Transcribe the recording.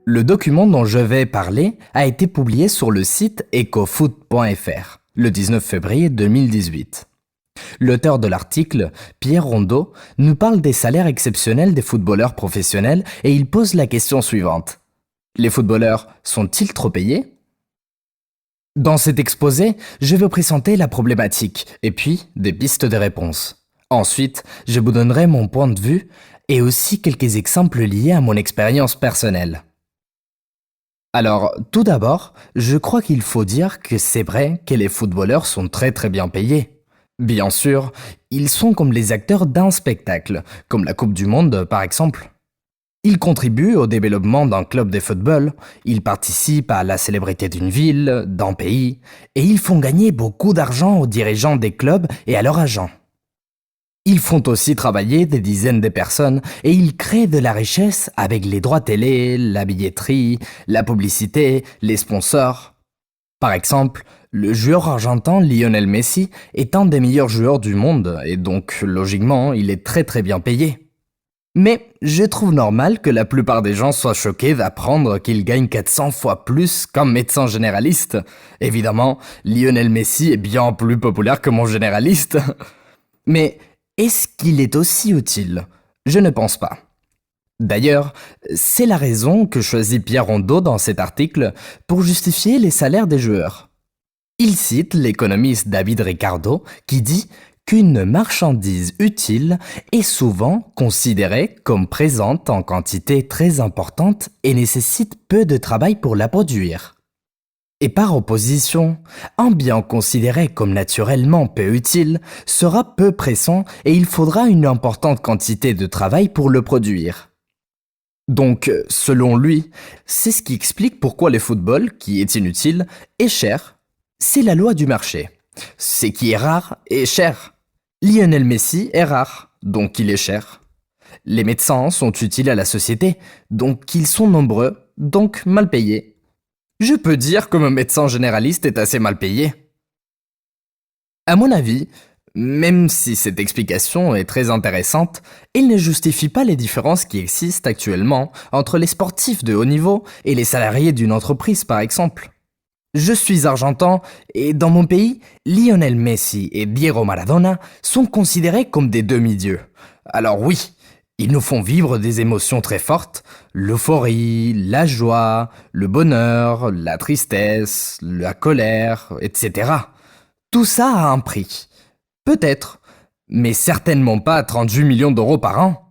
Le document dont je vais parler a été publié sur le site ecofoot.fr le 19 février 2018. L'auteur de l'article, Pierre Rondeau, nous parle des salaires exceptionnels des footballeurs professionnels et il pose la question suivante. Les footballeurs sont-ils trop payés ? Dans cet exposé, je vais présenter la problématique et puis des pistes de réponse. Ensuite, je vous donnerai mon point de vue et aussi quelques exemples liés à mon expérience personnelle. Alors, tout d'abord, je crois qu'il faut dire que c'est vrai que les footballeurs sont très bien payés. Bien sûr, ils sont comme les acteurs d'un spectacle, comme la Coupe du Monde par exemple. Ils contribuent au développement d'un club de football, ils participent à la célébrité d'une ville, d'un pays, et ils font gagner beaucoup d'argent aux dirigeants des clubs et à leurs agents. Ils font aussi travailler des dizaines de personnes et ils créent de la richesse avec les droits télé, la billetterie, la publicité, les sponsors. Par exemple, le joueur argentin Lionel Messi est un des meilleurs joueurs du monde et donc logiquement il est très bien payé. Mais je trouve normal que la plupart des gens soient choqués d'apprendre qu'il gagne 400 fois plus qu'un médecin généraliste. Évidemment, Lionel Messi est bien plus populaire que mon généraliste. Mais est-ce qu'il est aussi utile ? Je ne pense pas. D'ailleurs, c'est la raison que choisit Pierre Rondeau dans cet article pour justifier les salaires des joueurs. Il cite l'économiste David Ricardo qui dit qu'une marchandise utile est souvent considérée comme présente en quantité très importante et nécessite peu de travail pour la produire. Et par opposition, un bien considéré comme naturellement peu utile sera peu pressant et il faudra une importante quantité de travail pour le produire. Donc, selon lui, c'est ce qui explique pourquoi le football, qui est inutile, est cher. C'est la loi du marché. Ce qui est rare est cher. Lionel Messi est rare, donc il est cher. Les médecins sont utiles à la société, donc ils sont nombreux, donc mal payés. Je peux dire que mon médecin généraliste est assez mal payé. À mon avis, même si cette explication est très intéressante, elle ne justifie pas les différences qui existent actuellement entre les sportifs de haut niveau et les salariés d'une entreprise par exemple. Je suis argentin et dans mon pays, Lionel Messi et Diego Maradona sont considérés comme des demi-dieux. Alors oui, ils nous font vivre des émotions très fortes, l'euphorie, la joie, le bonheur, la tristesse, la colère, etc. Tout ça a un prix. Peut-être, mais certainement pas 38 millions d'euros par an.